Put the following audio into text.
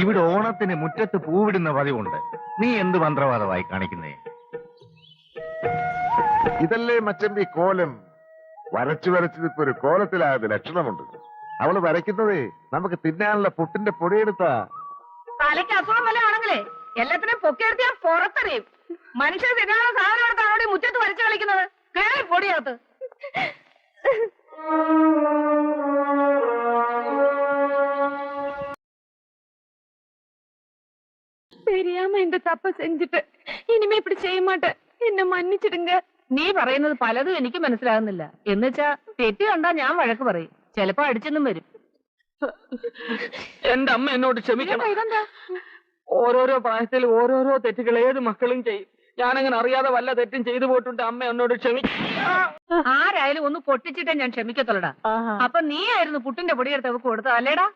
ഇവിടെ ഓണത്തിന് മുറ്റത്ത് പൂവിടുന്ന പതിവുണ്ട്. നീ എന്ത് മന്ത്രവാദമായി കാണിക്കുന്നേ? ഇതല്ലേ മച്ചമ്പി കോലം. വരച്ചു വരച്ചതിപ്പോ ഒരു കോലത്തിലായത് ലക്ഷണമുണ്ട്. അവള് വരയ്ക്കുന്നതേ നമുക്ക് തിന്നാനുള്ള പുട്ടിന്റെ പൊടിയെടുത്താ. തലയ്ക്ക് അസുഖം വല്ല ആണെങ്കിലേ എല്ലാത്തിനും പൊക്കിയെടുത്ത് ഞാൻ പുറത്തറിയും. മനുഷ്യർ തിന്നാനുള്ള സാധനം എടുത്താണ് മുറ്റത്ത് വരച്ചു കളിക്കുന്നത്. കേറി പൊടിയകത്ത്. தெரியாம இந்த தப்ப செஞ்சுட்டு இனிமே இப்படி செய்ய மாட்டேன். എന്നെ മன்னிച്ചിടുങ്ക. നീ പറയുന്നത് പലതും എനിക്ക് മനസ്സിലാകുന്നില്ല. എന്നുവെച്ചാ തെറ്റ് കണ്ടാ ഞാൻ വഴക്ക് പറയും. ചിലപ്പോ അടിച്ചെന്നും വരും. എന്റെ അമ്മ എന്നോട് ക്ഷമിക്കണം. ഓരോരോ പ്രായത്തിൽ ഓരോരോ തെറ്റുകൾ ഏത് മക്കളും ചെയ്യും. ഞാനങ്ങനെ അറിയാതെ വല്ല തെറ്റും ചെയ്തു പോയിട്ടുണ്ട്. അമ്മ എന്നോട് ക്ഷമിക്കും. ആരായാലും ഒന്ന് പൊട്ടിച്ചിട്ടേ ഞാൻ ക്ഷമിക്കത്തുള്ളടാ. അപ്പൊ നീ ആയിരുന്നു പുട്ടിന്റെ പൊടിയെടുത്ത് അവക്ക് കൊടുത്തത് അല്ലേടാ?